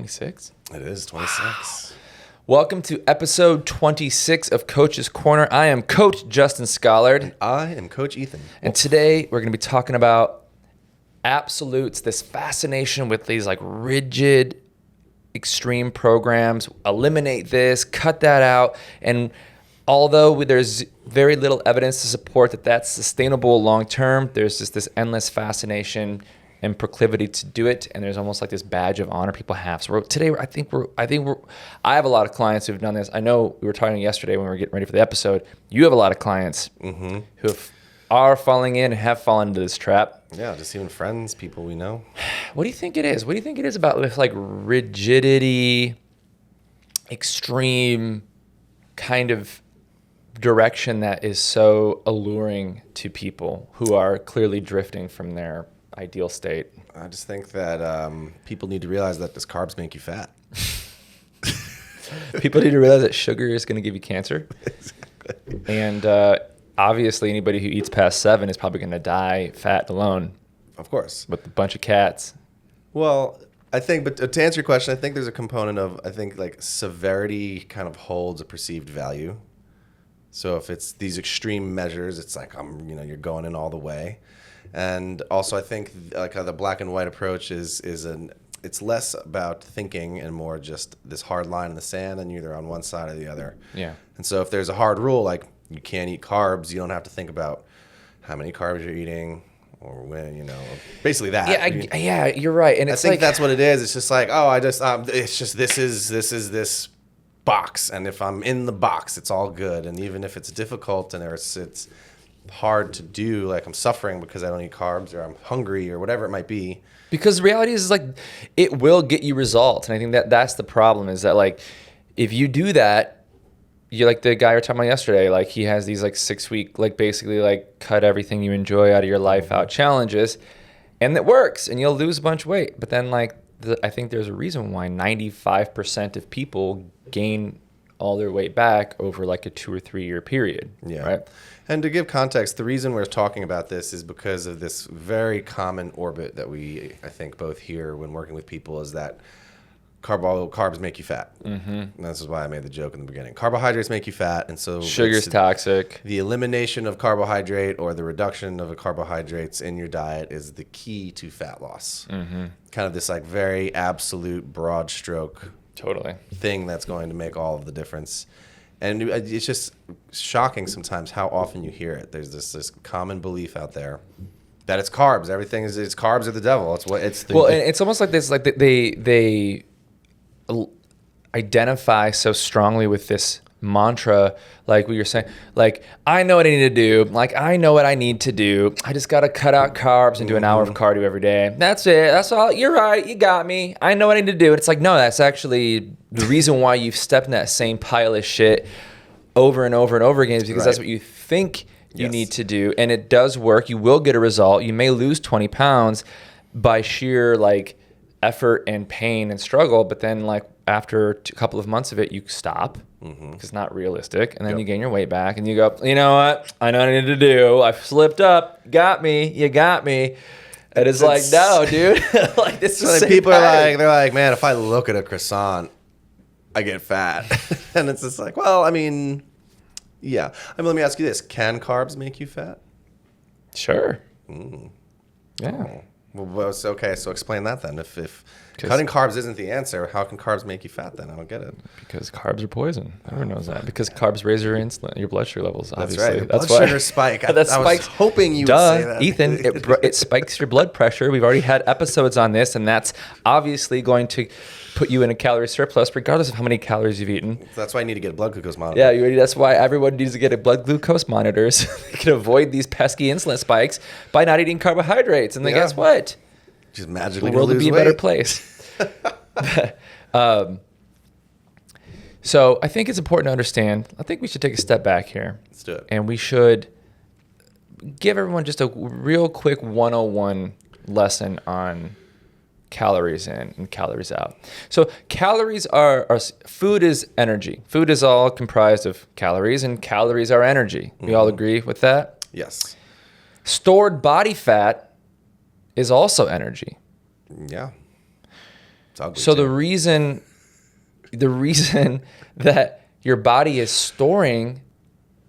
26? It is 26. Welcome to episode 26 of Coach's Corner. I am Coach Justin Schollard. And I am Coach Ethan. And today we're going to be talking about absolutes, this fascination with these like rigid, extreme programs. Eliminate this, cut that out. And although there's very little evidence to support that that's sustainable long term, there's just this endless fascination and proclivity to do it, and there's almost like this badge of honor people have. So today, I have a lot of clients who've done this. I know we were talking yesterday when we were getting ready for the episode. You have a lot of clients who are falling in and have fallen into this trap. Yeah, just even friends, people we know. What do you think it is? What do you think it is about this like rigidity, extreme kind of direction that is so alluring to people who are clearly drifting from their ideal state? I just think that people need to realize that this carbs make you fat. People need to realize that sugar is going to give you cancer. Exactly. And obviously anybody who eats past 7 is probably going to die fat alone. Of course. With a bunch of cats. Well, I think, but to answer your question, I think there's a component of, I think like severity kind of holds a perceived value. So if it's these extreme measures, it's like, you're going in all the way. And also, I think like the black and white approach it's less about thinking and more just this hard line in the sand, and you're either on one side or the other. Yeah. And so if there's a hard rule, like you can't eat carbs, you don't have to think about how many carbs you're eating or when, basically that. Yeah, you're right. And I think that's what it is. It's just like, it's just this is this box, and if I'm in the box, it's all good. And even if it's difficult and it's hard to do, like I'm suffering because I don't eat carbs or I'm hungry or whatever it might be. Because the reality is like it will get you results. And I think that's the problem is that like if you do that, you're like the guy you were talking about yesterday, like he has these like 6-week, like basically like cut everything you enjoy out of your life out challenges, and it works and you'll lose a bunch of weight. But then like I think there's a reason why 95% of people gain all their weight back over like a 2 or 3 year period. Yeah. Right. And to give context, the reason we're talking about this is because of this very common orbit that I think both hear when working with people is that carbs make you fat. Mm-hmm. And this is why I made the joke in the beginning. Carbohydrates make you fat, and so sugar's toxic. The elimination of carbohydrate or the reduction of the carbohydrates in your diet is the key to fat loss. Mm-hmm. Kind of this like very absolute broad stroke thing that's going to make all of the difference. And it's just shocking sometimes how often you hear it. There's this common belief out there that it's carbs. Everything it's carbs are the devil. And it's almost like this, like they identify so strongly with this mantra, like what you're saying, like, I know what I need to do. Like, I know what I need to do. I just got to cut out carbs and do an hour of cardio every day. That's it. That's all. You're right. You got me. I know what I need to do. It's like, no, that's actually the reason why you've stepped in that same pile of shit over and over and over again is because that's what you think you need to do. And it does work. You will get a result. You may lose 20 pounds by sheer like effort and pain and struggle. But then like after a couple of months of it, you stop. Because it's not realistic, and then you gain your weight back, and you go, you know what? I know what I need to do. I've slipped up. Got me. You got me. And it's like, no, dude. Like this is like people pattern. They're like, man, if I look at a croissant, I get fat, and it's just like, well, I mean, yeah. Let me ask you this: can carbs make you fat? Sure. Yeah. Oh. Well, okay. So explain that then. If cutting carbs isn't the answer, how can carbs make you fat then? I don't get it. Because carbs are poison. Everyone knows that. Because carbs raise your insulin, your blood sugar levels, obviously. That's right. Blood sugar spike. I was hoping you would say that. Ethan, it spikes your blood pressure. We've already had episodes on this, and that's obviously going to put you in a calorie surplus regardless of how many calories you've eaten. So that's why you need to get a blood glucose monitor. Yeah, that's why everyone needs to get a blood glucose monitor so they can avoid these pesky insulin spikes by not eating carbohydrates. And then guess what? Just magically the world would be a better place. So I think it's important to understand. I think we should take a step back here. Let's do it. And we should give everyone just a real quick 101 lesson on calories in and calories out. So calories are food is energy. Food is all comprised of calories, and calories are energy. We all agree with that? Yes. Stored body fat is also energy. Yeah. So too. the reason that your body is storing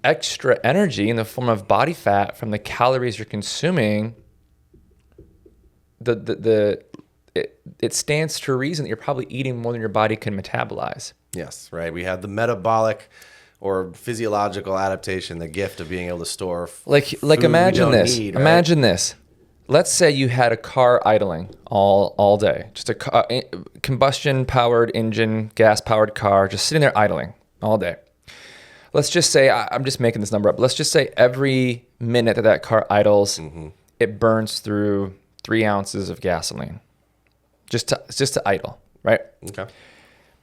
extra energy in the form of body fat from the calories you're consuming, it stands to reason that you're probably eating more than your body can metabolize. Yes, right. We have the metabolic or physiological adaptation, the gift of being able to store like imagine this. Need, right? Imagine this. Let's say you had a car idling all day, just a combustion powered engine, gas powered car, just sitting there idling all day. Let's just say, I'm just making this number up. Let's just say every minute that car idles, it burns through 3 ounces of gasoline, just to idle, right? Okay.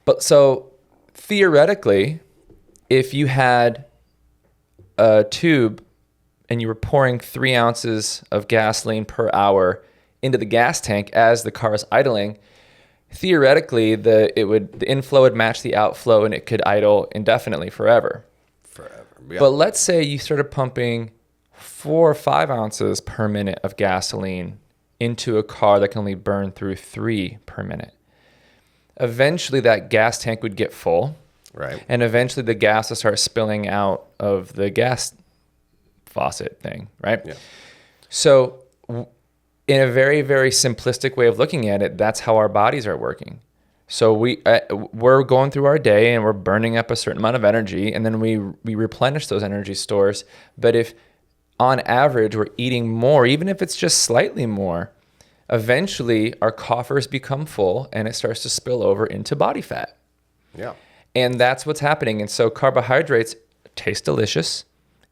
But so theoretically, if you had a tube and you were pouring 3 ounces of gasoline per hour into the gas tank as the car is idling, theoretically the inflow would match the outflow and it could idle indefinitely forever. Yeah. But let's say you started pumping 4 or 5 ounces per minute of gasoline into a car that can only burn through 3 per minute. Eventually that gas tank would get full. Right. And eventually the gas will start spilling out of the gas faucet thing, right? Yeah. So in a very, very simplistic way of looking at it, that's how our bodies are working. So we're going through our day and we're burning up a certain amount of energy, and then we replenish those energy stores. But if on average we're eating more, even if it's just slightly more, eventually our coffers become full and it starts to spill over into body fat. Yeah. And that's what's happening. And so carbohydrates taste delicious,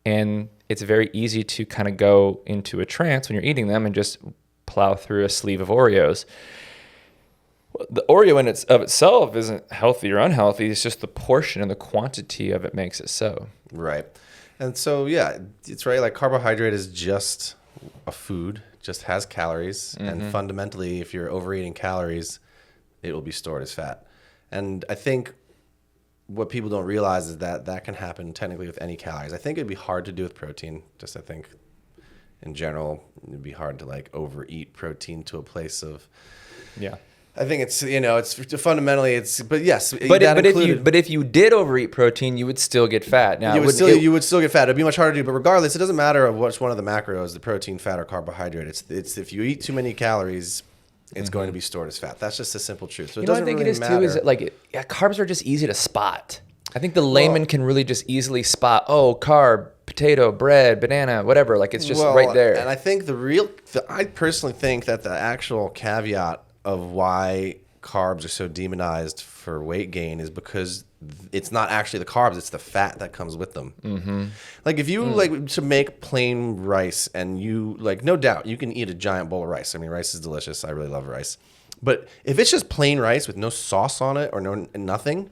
and it's very easy to kind of go into a trance when you're eating them and just plow through a sleeve of Oreos. The Oreo of itself isn't healthy or unhealthy. It's just the portion and the quantity of it makes it so. Right. And so, yeah, it's right. Like carbohydrate is just a food, just has calories. And fundamentally, if you're overeating calories, it will be stored as fat. And I think what people don't realize is that can happen technically with any calories. I think it'd be hard to do with protein. Just I think in general, it'd be hard to like overeat protein to a place of... Yeah. I think it's, it's fundamentally, but yes. But if you did overeat protein, you would still get fat. Now, you would still get fat. It'd be much harder to do, but regardless, it doesn't matter which one of the macros, the protein, fat, or carbohydrate. It's if you eat too many calories, it's going to be stored as fat. That's just a simple truth. So it doesn't really matter. Too is carbs are just easy to spot. I think the layman can really just easily spot, carb, potato, bread, banana, whatever. Like it's just right there. And I think I personally think that the actual caveat of why carbs are so demonized for weight gain is because it's not actually the carbs, it's the fat that comes with them. Mm-hmm. Like if you like to make plain rice and you no doubt you can eat a giant bowl of rice. I mean, rice is delicious. I really love rice. But if it's just plain rice with no sauce on it or nothing,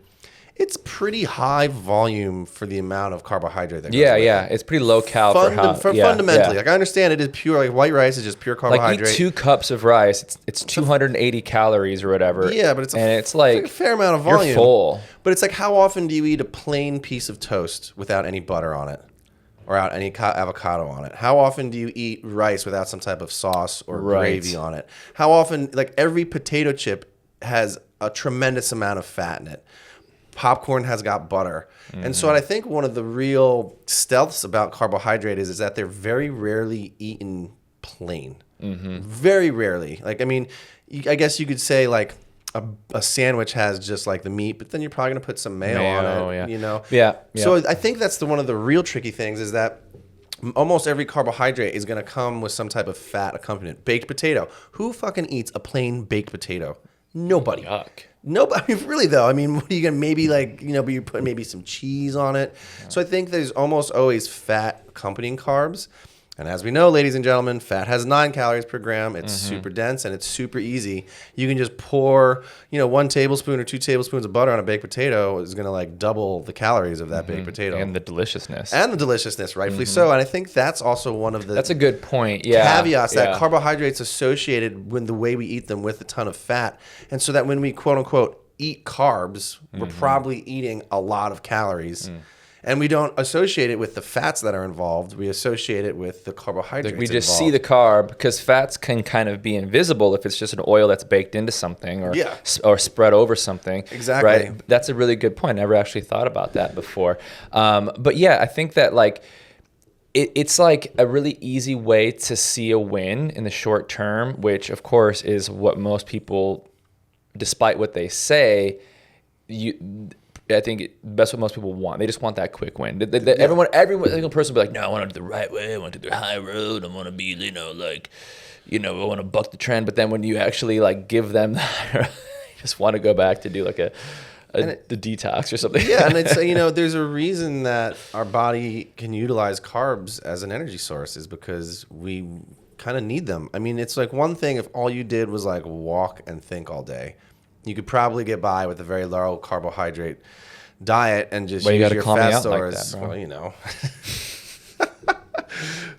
it's pretty high volume for the amount of carbohydrate that goes with it. It's pretty low cal fundamentally. Like I understand it is pure, like white rice is just pure carbohydrate. Like eat 2 cups of rice, it's 280 calories or whatever. Yeah, but it's it's a fair amount of volume. You're full. But it's like, how often do you eat a plain piece of toast without any butter on it? Or without any avocado on it? How often do you eat rice without some type of sauce or gravy on it? How often, like every potato chip has a tremendous amount of fat in it. Popcorn has got butter. Mm-hmm. And so I think one of the real stealths about carbohydrate is that they're very rarely eaten plain. Mm-hmm. Very rarely. Like, I mean, I guess you could say like a sandwich has just like the meat, but then you're probably going to put some mayo on it, Yeah. So I think that's one of the real tricky things is that almost every carbohydrate is going to come with some type of fat accompaniment. Baked potato. Who fucking eats a plain baked potato? Nobody. Yuck. Nobody, really though. I mean, what are you gonna maybe but you put maybe some cheese on it. Yeah. So I think there's almost always fat accompanying carbs. And as we know, ladies and gentlemen, fat has 9 calories per gram. It's super dense and it's super easy. You can just pour, 1 tablespoon or 2 tablespoons of butter on a baked potato is going to like double the calories of that baked potato. And the deliciousness. Rightfully so. And I think that's also one of the That's a good point. Yeah. Caveats that carbohydrates associated with the way we eat them with a ton of fat. And so that when we quote unquote eat carbs, we're probably eating a lot of calories. And we don't associate it with the fats that are involved. We associate it with the carbohydrates. Like we just involved. see the carb, because fats can kind of be invisible if it's just an oil that's baked into something or spread over something. Exactly. Right? That's a really good point. I never actually thought about that before. But yeah, I think that like it's like a really easy way to see a win in the short term, which of course is what most people, despite what they say, I think that's what most people want. They just want that quick win. Every single person will be like, no, I want to do the right way. I want to do the high road. I want to be, I want to buck the trend. But then when you actually like give them that, you just want to go back to do like the detox or something. Yeah, and it's there's a reason that our body can utilize carbs as an energy source is because we kind of need them. I mean, it's like one thing if all you did was like walk and think all day. You could probably get by with a very low carbohydrate diet and just use your fat stores. Like that, well,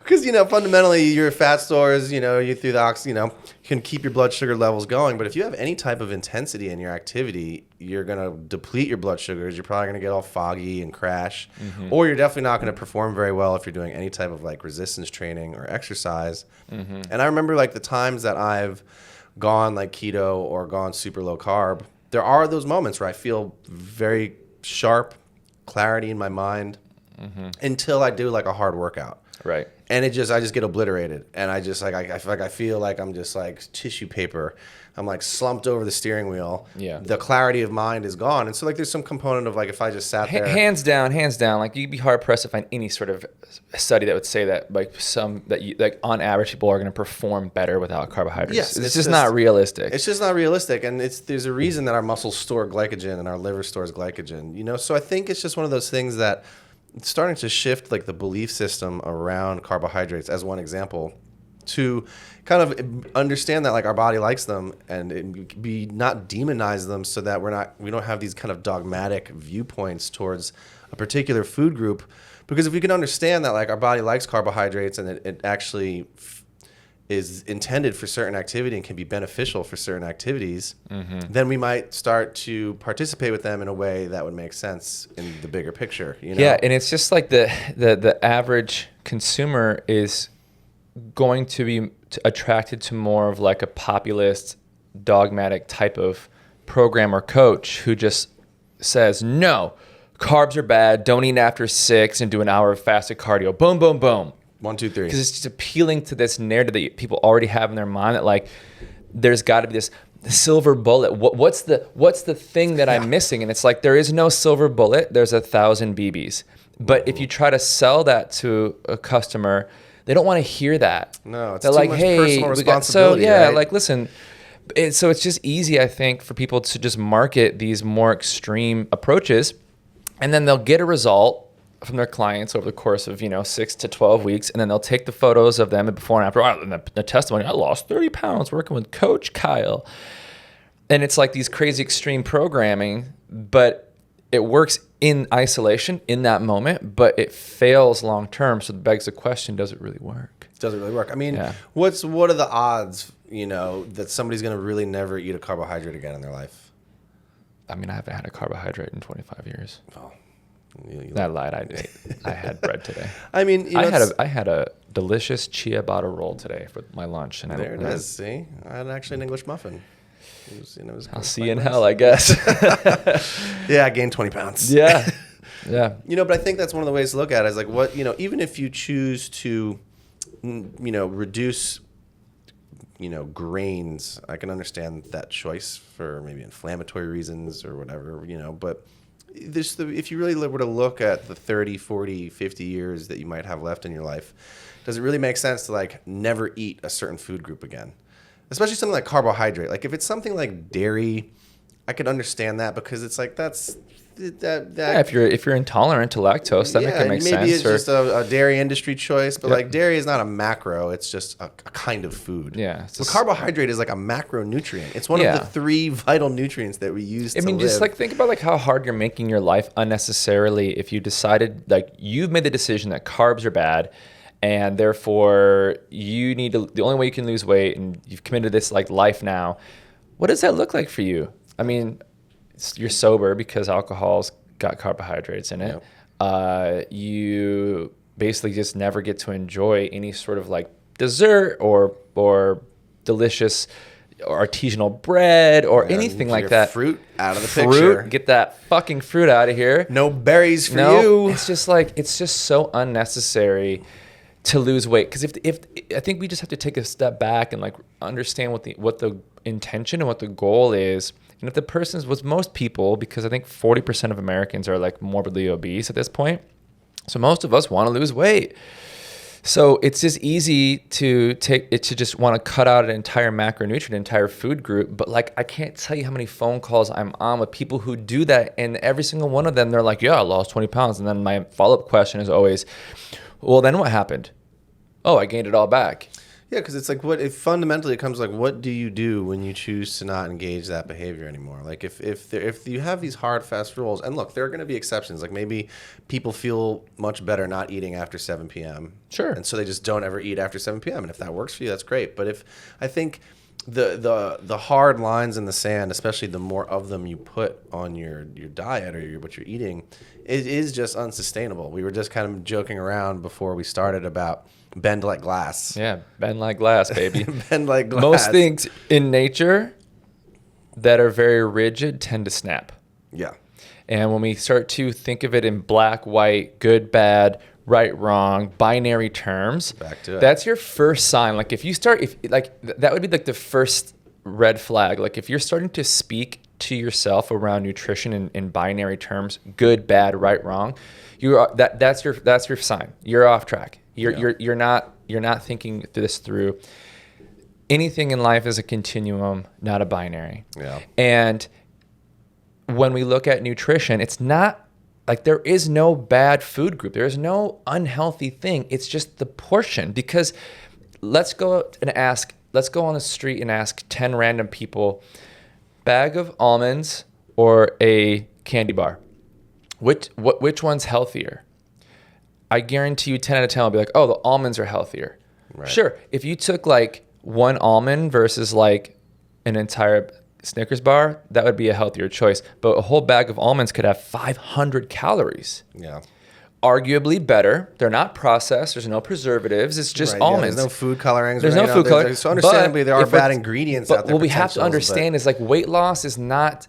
because fundamentally your fat stores, you through the can keep your blood sugar levels going. But if you have any type of intensity in your activity, you're gonna deplete your blood sugars. You're probably gonna get all foggy and crash, or you're definitely not gonna perform very well if you're doing any type of like resistance training or exercise. And I remember like the times that I've gone like keto or gone super low carb, there are those moments where I feel very sharp, clarity in my mind until I do like a hard workout. Right. And I just get obliterated. And I just like, I feel like I'm just like tissue paper. I'm like slumped over the steering wheel. Yeah. The clarity of mind is gone. And so like there's some component of like if I just sat there. Hands down. Like you'd be hard pressed to find any sort of study that would say that like on average people are going to perform better without carbohydrates. Yes, it's just not realistic. It's just not realistic. And there's a reason that our muscles store glycogen and our liver stores glycogen. So I think it's just one of those things that it's starting to shift like the belief system around carbohydrates as one example to kind of understand that like our body likes them and be not demonize them so that we don't have these kind of dogmatic viewpoints towards a particular food group. Because if we can understand that like our body likes carbohydrates and it actually is intended for certain activity and can be beneficial for certain activities, then we might start to participate with them in a way that would make sense in the bigger picture. Yeah, and it's just like the average consumer is going to be attracted to more of like a populist, dogmatic type of program or coach who just says, no, carbs are bad, don't eat after 6 and do an hour of fasted cardio. Boom, boom, boom. 1, 2, 3. Because it's just appealing to this narrative that people already have in their mind that like there's got to be this silver bullet. What's the thing that I'm missing? And it's like there is no silver bullet. There's 1,000 BBs. But if you try to sell that to a customer, they don't want to hear that. No, it's they're too like, much hey, personal responsibility. Right? Like listen. So it's just easy, I think, for people to just market these more extreme approaches, and then they'll get a result from their clients over the course of 6 to 12 weeks, and then they'll take the photos of them before and after. And the testimony, I lost 30 pounds working with Coach Kyle, and it's like these crazy extreme programming, but it works in isolation in that moment, but it fails long term. So it begs the question: does it really work? Does it really work? I mean, what are the odds? That somebody's going to really never eat a carbohydrate again in their life? I mean, I haven't had a carbohydrate in 25 years. Oh. I lied. I had bread today. I mean, I had a delicious ciabatta roll today for my lunch. And there it is. See, I had actually an English muffin. I'll see you in hell, I guess. Yeah, I gained 20 pounds. Yeah, yeah. But I think that's one of the ways to look at it. Is like what even if you choose to, reduce, grains, I can understand that choice for maybe inflammatory reasons or whatever. But if you really were to look at the 30, 40, 50 years that you might have left in your life, does it really make sense to like never eat a certain food group again? Especially something like carbohydrate. Like if it's something like dairy, I could understand that because it's like that's yeah, if you're intolerant to lactose, that can make sense. Maybe it's just a dairy industry choice, but like dairy is not a macro; it's just a kind of food. Yeah. So carbohydrate is like a macronutrient. It's one of the 3 vital nutrients that we use. Just like think about like how hard you're making your life unnecessarily if you decided like you've made the decision that carbs are bad. And therefore, you need to. The only way you can lose weight, and you've committed to this like life now. What does that look like for you? I mean, you're sober because alcohol's got carbohydrates in it. you basically just never get to enjoy any sort of like dessert or delicious or artisanal bread or anything like that. Fruit out of the picture. Get that fucking fruit out of here. No berries for you. It's just like, it's just so unnecessary to lose weight. Because if I think we just have to take a step back and like understand what the intention and what the goal is. And if the person's was most people, because I think 40% of Americans are like morbidly obese at this point. So most of us want to lose weight. So it's just easy to just want to cut out an entire macronutrient, entire food group. But like, I can't tell you how many phone calls I'm on with people who do that. And every single one of them, they're like, yeah, I lost 20 pounds. And then my follow-up question is always, well, then what happened? Oh, I gained it all back. Yeah, because it's like fundamentally it comes like, what do you do when you choose to not engage that behavior anymore? Like if you have these hard, fast rules, and look, there are going to be exceptions. Like maybe people feel much better not eating after 7 p.m. Sure. And so they just don't ever eat after 7 p.m. And if that works for you, that's great. But I think the hard lines in the sand, especially the more of them you put on your diet or what you're eating, it is just unsustainable. We were just kind of joking around before we started about bend like glass. Yeah, bend like glass, baby. Bend like glass. Most things in nature that are very rigid tend to snap. Yeah. And when we start to think of it in black, white, good, bad, right, wrong, binary terms, back to it. That's your first sign. Like if you start, that would be like the first red flag. Like if you're starting to speak to yourself around nutrition in binary terms, good, bad, right, wrong, that's your sign. You're off track. You're not thinking this through. Anything in life is a continuum, not a binary. Yeah. And when we look at nutrition, it's not like there is no bad food group. There is no unhealthy thing. It's just the portion. Because let's go on the street and ask 10 random people, bag of almonds or a candy bar. Which one's healthier? I guarantee you 10 out of 10 will be like, oh, the almonds are healthier. Right. Sure. If you took like one almond versus like an entire Snickers bar, that would be a healthier choice. But a whole bag of almonds could have 500 calories. Yeah. Arguably better. They're not processed. There's no preservatives. It's just almonds. Yeah, there's no food colorings. There's no food coloring. So understandably, there are bad ingredients out there. What we have to understand is like weight loss is not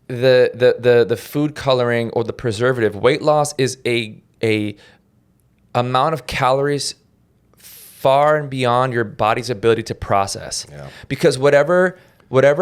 the food coloring or the preservative. Weight loss is a amount of calories far and beyond your body's ability to process. Yeah. Because whatever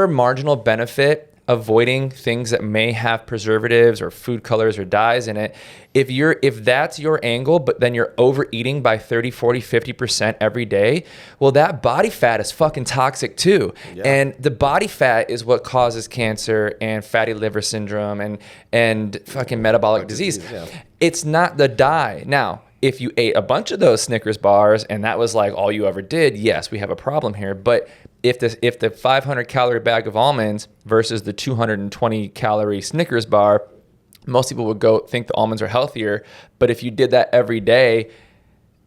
marginal benefit avoiding things that may have preservatives or food colors or dyes in it, if that's your angle, but then you're overeating by 30, 40, 50% every day, well, that body fat is fucking toxic too. Yeah. And the body fat is what causes cancer and fatty liver syndrome and fucking metabolic disease. Yeah. It's not the dye. Now, if you ate a bunch of those Snickers bars and that was like all you ever did, yes, we have a problem here. But if the 500 calorie bag of almonds versus the 220 calorie Snickers bar, most people would go think the almonds are healthier. But if you did that every day,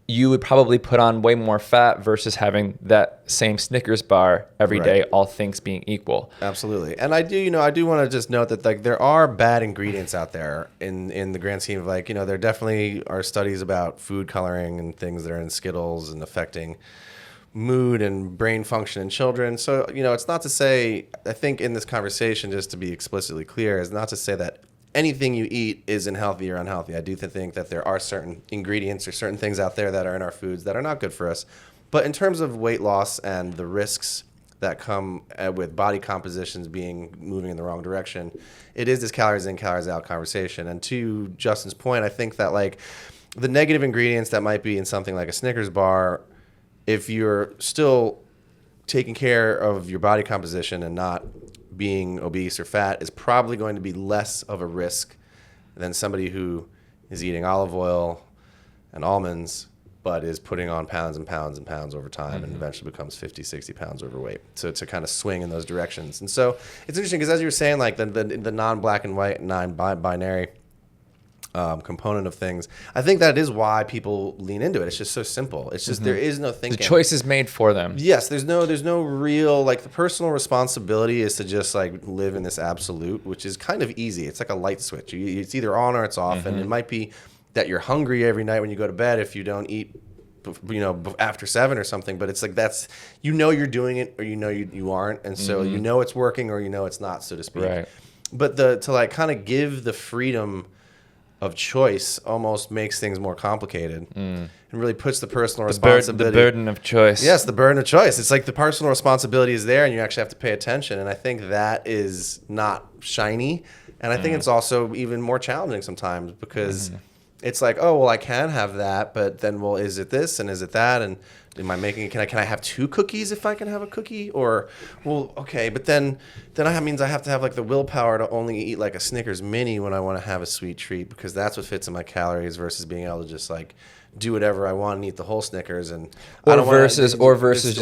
you would probably put on way more fat versus having that same Snickers bar every day, all things being equal. Absolutely. And I do want to just note that like there are bad ingredients out there in the grand scheme of like, there definitely are studies about food coloring and things that are in Skittles and affecting mood and brain function in children. So, it's not to say, I think in this conversation, just to be explicitly clear, is not to say that anything you eat isn't healthy or unhealthy. I do think that there are certain ingredients or certain things out there that are in our foods that are not good for us. But in terms of weight loss and the risks that come with body compositions moving in the wrong direction, it is this calories in, calories out conversation. And to Justin's point, I think that like the negative ingredients that might be in something like a Snickers bar, if you're still taking care of your body composition and not being obese or fat, is probably going to be less of a risk than somebody who is eating olive oil and almonds but is putting on pounds and pounds and pounds over time and eventually becomes 50, 60 pounds overweight. So to kind of swing in those directions. And so it's interesting because as you were saying, like the non-black and white, non-binary, component of things. I think that is why people lean into it. It's just so simple. It's just there is no thinking. The choice is made for them. Yes, there's no real, like, the personal responsibility is to just like live in this absolute, which is kind of easy. It's like a light switch. It's either on or it's off, and it might be that you're hungry every night when you go to bed if you don't eat, after 7 or something, but it's like that's, you're doing it, or you aren't, and so it's working or it's not, so to speak. Right. But to like kind of give the freedom of choice almost makes things more complicated and really puts the personal responsibility. The burden of choice. Yes, the burden of choice. It's like the personal responsibility is there, and you actually have to pay attention. And I think that is not shiny, and I think it's also even more challenging sometimes because. It's like, oh, well, I can have that, but then, well, is it this and is it that? And am I making? Can I have 2 cookies if I can have a cookie? Or, well, okay, but then that means I have to have like the willpower to only eat like a Snickers mini when I want to have a sweet treat, because that's what fits in my calories versus being able to just like do whatever I want and eat the whole Snickers. And versus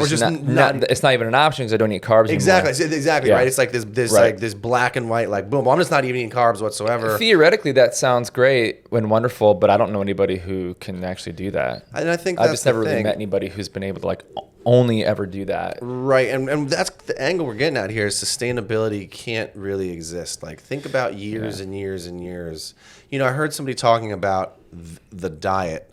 just not it's not even an option because I don't eat carbs exactly anymore. Right. It's like this like this black and white, like, boom, I'm just not even eating carbs whatsoever. Theoretically that sounds great and wonderful, but I don't know anybody who can actually do that. And I think I've just never really met anybody who's been able to like only ever do that. Right. And that's the angle we're getting at here is sustainability can't really exist. Like, think about years and years and years. I heard somebody talking about the diet,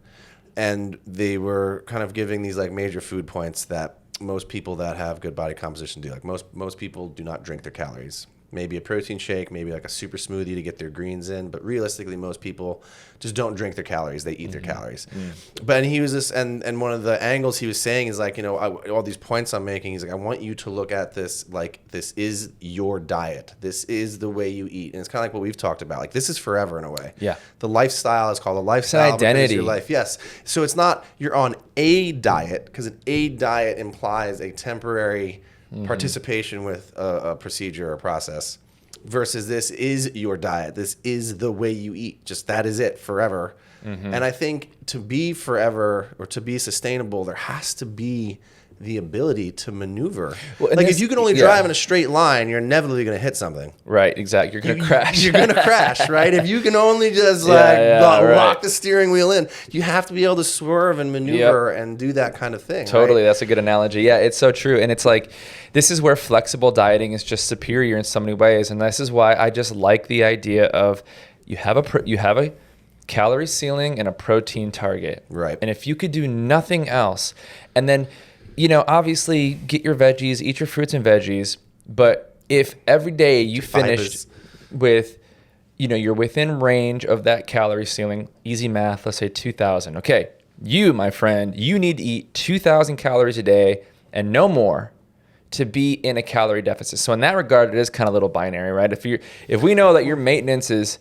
and they were kind of giving these like major food points that most people that have good body composition do. Like most people do not drink their calories. Maybe a protein shake, maybe like a super smoothie to get their greens in. But realistically, most people just don't drink their calories. They eat their calories. But he was this, and one of the angles he was saying is like, all these points I'm making, he's like, I want you to look at this like this is your diet. This is the way you eat. And it's kind of like what we've talked about. Like, this is forever in a way. Yeah. The lifestyle is called a lifestyle. It's an identity. Your life. Yes. So it's not you're on a diet, because an a diet implies a temporary participation with a procedure or process, versus this is your diet. This is the way you eat. Just that is it forever. And I think to be forever or to be sustainable, there has to be the ability to maneuver. Well, like, if you can only drive in a straight line, you're inevitably going to hit something. Right, exactly. You're going to crash. You're going to crash, right? If you can only just lock the steering wheel in, you have to be able to swerve and maneuver and do that kind of thing. Totally, right? That's a good analogy. Yeah, it's so true. And it's like, this is where flexible dieting is just superior in so many ways. And this is why I just like the idea of you have a calorie ceiling and a protein target. Right. And if you could do nothing else, and then obviously get your veggies, eat your fruits and veggies. But if every day you finished with, you're within range of that calorie ceiling, easy math, let's say 2,000. Okay, you, my friend, you need to eat 2,000 calories a day and no more to be in a calorie deficit. So in that regard, it is kind of a little binary, right? If we know that your maintenance is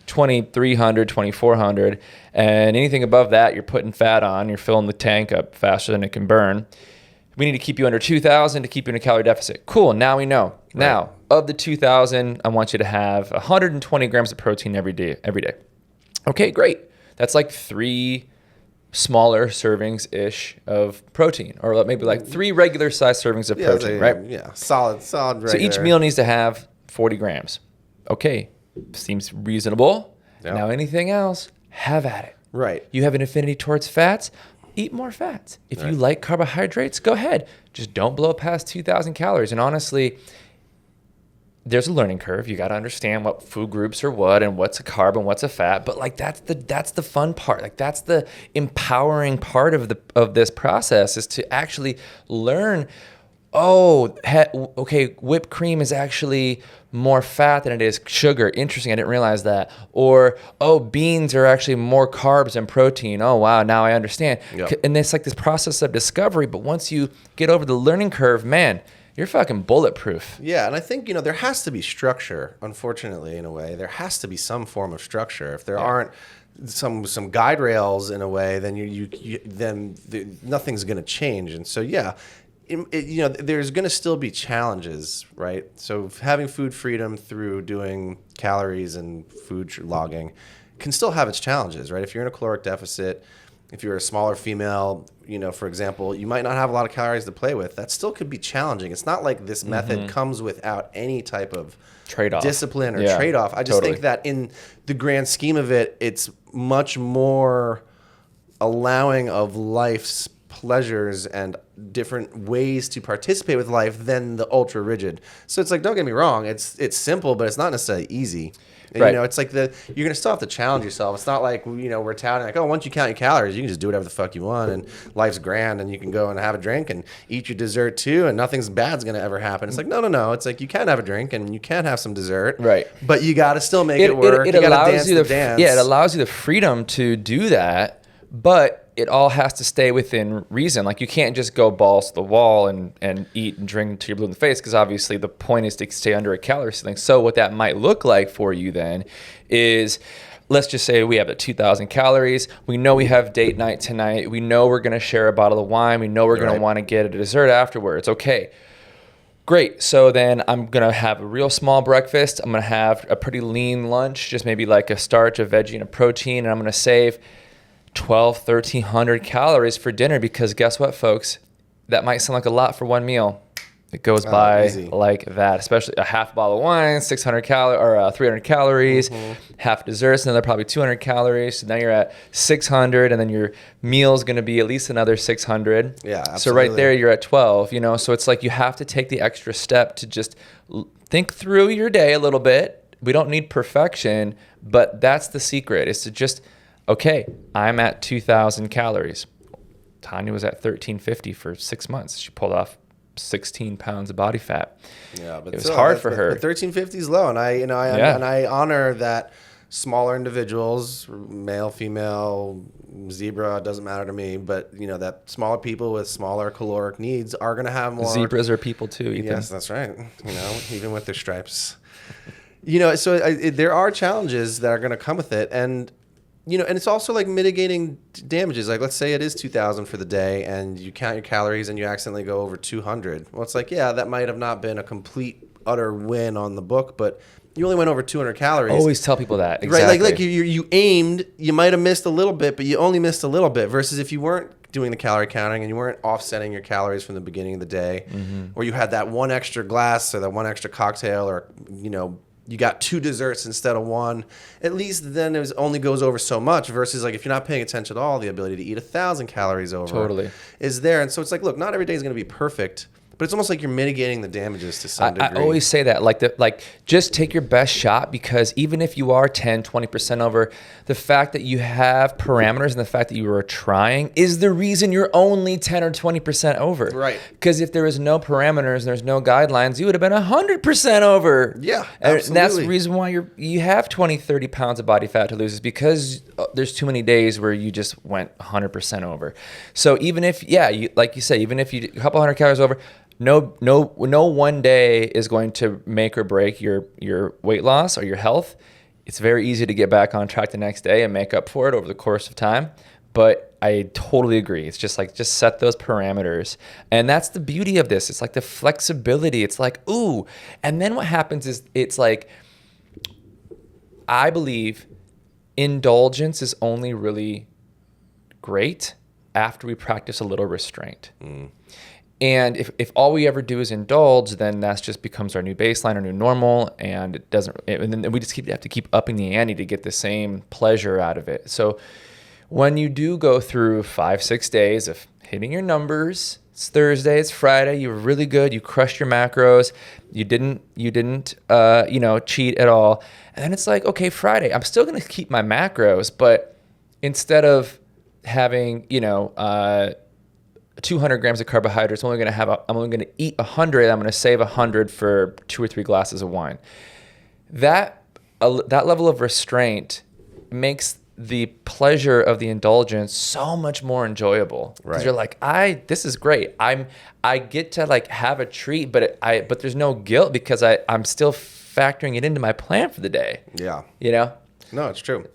2,300, 2,400, and anything above that, you're putting fat on, you're filling the tank up faster than it can burn. We need to keep you under 2,000 to keep you in a calorie deficit. Cool, now we know. Right. Now, of the 2,000, I want you to have 120 grams of protein every day. Okay, great. That's like 3 smaller servings-ish of protein, or maybe like 3 regular size servings of protein, right? Yeah, solid regular. So each meal needs to have 40 grams. Okay, seems reasonable. Yep. Now anything else, have at it. Right. You have an affinity towards fats, eat more fats. If you like carbohydrates, go ahead. Just don't blow past 2,000 calories. And honestly, there's a learning curve. You got to understand what food groups are what and what's a carb and what's a fat. But like that's the fun part. Like that's the empowering part of this process, is to actually learn. Okay, whipped cream is actually more fat than it is sugar. Interesting, I didn't realize that. Or, beans are actually more carbs than protein. Oh, wow, now I understand. Yep. And it's like this process of discovery, but once you get over the learning curve, man, you're fucking bulletproof. Yeah, and I think, there has to be structure, unfortunately, in a way. There has to be some form of structure. If there aren't some guide rails in a way, then nothing's going to change. And so, there's going to still be challenges, right? So having food freedom through doing calories and food logging can still have its challenges, right? If you're in a caloric deficit If you're a smaller female, for example, you might not have a lot of calories to play with. That still could be challenging. It's not like this method comes without any type of trade-off, discipline or trade-off. I just think that in the grand scheme of it, it's much more allowing of life's pleasures and different ways to participate with life than the ultra rigid. So it's like, don't get me wrong, it's simple, but it's not necessarily easy. And, right. It's like you're gonna still have to challenge yourself. It's not like we're touting like, oh, once you count your calories, you can just do whatever the fuck you want, and life's grand, and you can go and have a drink and eat your dessert too, and nothing's bad's gonna ever happen. It's like no. It's like you can have a drink and you can have some dessert, right? But you got to still make it work. It you allows dance you the dance. Yeah, it allows you the freedom to do that, but it all has to stay within reason. Like you can't just go balls to the wall and eat and drink until you're blue in the face, because obviously the point is to stay under a calorie ceiling. So what that might look like for you then is, let's just say we have the 2,000 calories. We know we have date night tonight. We know we're going to share a bottle of wine. We know we're going to want to get a dessert afterwards. Okay, great. So then I'm going to have a real small breakfast. I'm going to have a pretty lean lunch, just maybe like a starch, a veggie, and a protein. And I'm going to save 1,300 calories for dinner, because guess what, folks? That might sound like a lot for one meal. It goes by easy. like that, especially a half bottle of wine, 600 calories or 300 calories, half desserts, another probably 200 calories. So now you're at 600, and then your meal's going to be at least another 600. Yeah, absolutely. So right there, you're at 12. So it's like you have to take the extra step to just think through your day a little bit. We don't need perfection, but that's the secret, is to just, okay, I'm at 2,000 calories. Tanya was at 1,350 for 6 months. She pulled off 16 pounds of body fat. Yeah, but it was hard for her. 1,350 is low, and I honor that smaller individuals, male, female, zebra, it doesn't matter to me, but that smaller people with smaller caloric needs are going to have more. Zebras are people too, Ethan. Yes, that's right. Even with their stripes. So there are challenges that are going to come with it, and and it's also like mitigating damages. Like, let's say it is 2,000 for the day and you count your calories and you accidentally go over 200. Well, it's like, yeah, that might have not been a complete, utter win on the book, but you only went over 200 calories. Always tell people that. Exactly. Right? Like you aimed, you might have missed a little bit, but you only missed a little bit, versus if you weren't doing the calorie counting and you weren't offsetting your calories from the beginning of the day, or you had that one extra glass or that one extra cocktail, or, you got 2 desserts instead of 1, at least then it only goes over so much, versus like if you're not paying attention at all, the ability to eat 1,000 calories over is there. And so it's like, look, not every day is going to be perfect, but it's almost like you're mitigating the damages to some degree. I always say that, like just take your best shot, because even if you are 10, 20% over, the fact that you have parameters and the fact that you are trying is the reason you're only 10 or 20% over. Right. Because if there was no parameters and there's no guidelines, you would have been 100% over. Yeah, absolutely. And that's the reason why you have 20, 30 pounds of body fat to lose, is because there's too many days where you just went 100% over. So even if, like you say, even if you a couple hundred calories over, no one day is going to make or break your weight loss or your health. It's very easy to get back on track the next day and make up for it over the course of time. But I totally agree. It's just like, just set those parameters. And that's the beauty of this. It's like the flexibility. It's like, ooh. And then what happens is, it's like, I believe indulgence is only really great after we practice a little restraint. And if all we ever do is indulge, then that just becomes our new baseline, our new normal, and and then we just have to keep upping the ante to get the same pleasure out of it. So when you do go through 5-6 days of hitting your numbers, it's Thursday, it's Friday, you were really good, you crushed your macros, you didn't cheat at all, and then it's like, okay, Friday, I'm still gonna keep my macros, but instead of having 200 grams of carbohydrates, I'm only going to eat 100. I'm going to save 100 for 2 or 3 glasses of wine. That level of restraint makes the pleasure of the indulgence so much more enjoyable. Because you're like, this is great. I get to like have a treat, but there's no guilt, because I'm still factoring it into my plan for the day. Yeah. No, it's true.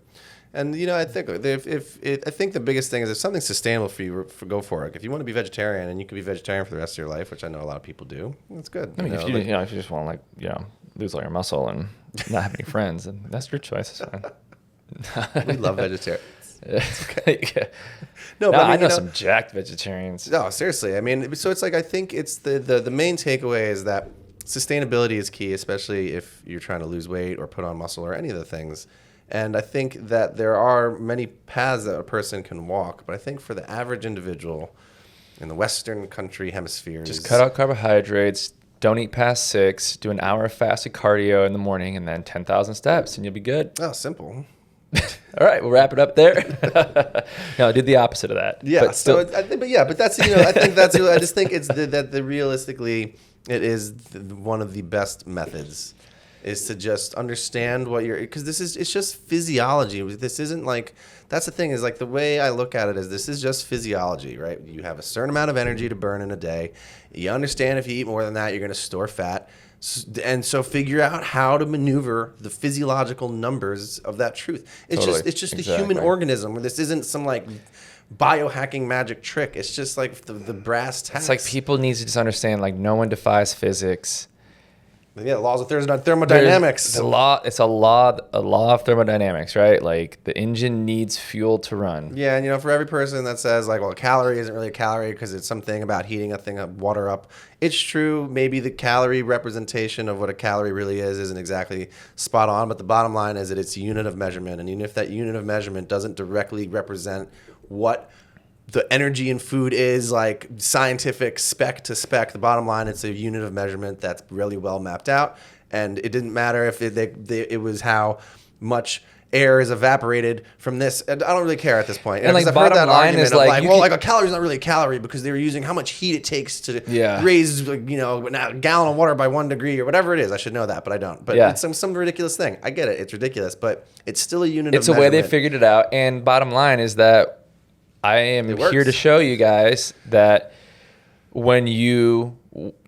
And I think I think the biggest thing is, if something's sustainable for you, go for it. If you want to be vegetarian, and you can be vegetarian for the rest of your life, which I know a lot of people do, that's good. I mean, if you just want to lose all your muscle and not have any friends, and that's your choice. We love vegetarians. Yeah. No, No, but I know some jacked vegetarians. No, seriously. I mean, so it's like, I think it's the main takeaway is that sustainability is key, especially if you're trying to lose weight or put on muscle or any of the things. And I think that there are many paths that a person can walk, but I think for the average individual in the Western country hemisphere, just cut out carbohydrates, don't eat past 6, do an hour of fasted cardio in the morning, and then 10,000 steps, and you'll be good. Oh, simple. All right, we'll wrap it up there. No, I did the opposite of that. Yeah. But still, But that's I think that's I just think it's that realistically it is one of the best methods is to just understand what you're, because it's just physiology. This isn't like, that's the thing is like the way I look at it is this is just physiology, right? You have a certain amount of energy to burn in a day. You understand if you eat more than that, you're going to store fat. And so figure out how to maneuver the physiological numbers of that truth. It's just the human organism. This isn't some like biohacking magic trick. It's just like the brass tacks. it's like people need to just understand, like, no one defies physics. Yeah, laws of thermodynamics. It's a law of thermodynamics, right? Like, the engine needs fuel to run. Yeah, and for every person that says like, well, a calorie isn't really a calorie because it's something about heating a thing of water up. It's true. Maybe the calorie representation of what a calorie really is isn't exactly spot on, but the bottom line is that it's a unit of measurement, and even if that unit of measurement doesn't directly represent what the energy in food is, like scientific spec to spec, the bottom line, it's a unit of measurement that's really well mapped out. And it didn't matter if it was how much air is evaporated from this. I don't really care at this point. And like, I've bottom heard that line argument is of like, like a calorie is not really a calorie because they were using how much heat it takes to raise, a gallon of water by 1 degree or whatever it is. I should know that, but I don't. But it's some ridiculous thing. I get it. It's ridiculous, but it's still a unit of measurement. It's a way they figured it out. And bottom line is that I am here to show you guys that when you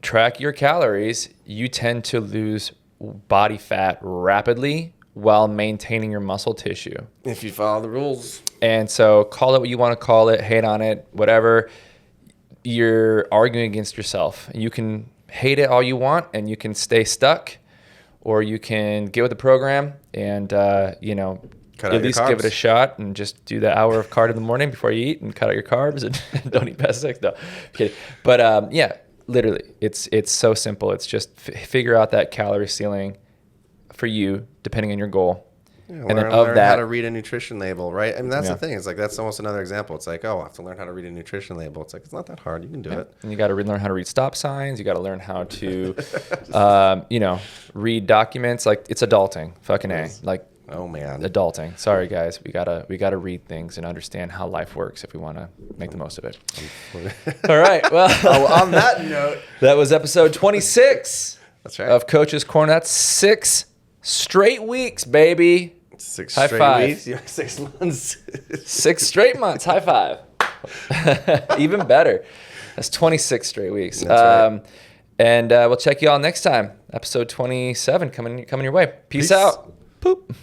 track your calories, you tend to lose body fat rapidly while maintaining your muscle tissue. If you follow the rules. And so call it what you want to call it, hate on it, whatever. You're arguing against yourself. You can hate it all you want, and you can stay stuck, or you can get with the program and, at least give it a shot and just do the hour of cardio in the morning before you eat and cut out your carbs and don't eat past 6. No, I'm kidding. But literally, it's so simple. It's just figure out that calorie ceiling for you, depending on your goal. Yeah, and then learn how to read a nutrition label, right? I mean, that's the thing. It's like, that's almost another example. It's like, oh, I have to learn how to read a nutrition label. It's like, it's not that hard. You can do it. And you got to learn how to read stop signs. You got to learn how to, read documents. Like, it's adulting. Fucking A. Like, oh man, adulting. Sorry guys, we gotta read things and understand how life works if we want to make the most of it. All right. Well, on that note, that was episode 26. That's right. Of Coach's Corner. That's 6 straight weeks, baby. 6 High straight five. weeks. Yeah, 6 months. 6 straight months. High five. Even better. That's 26 straight weeks. That's right. And we'll check you all next time. Episode 27 coming your way. Peace out. Poop.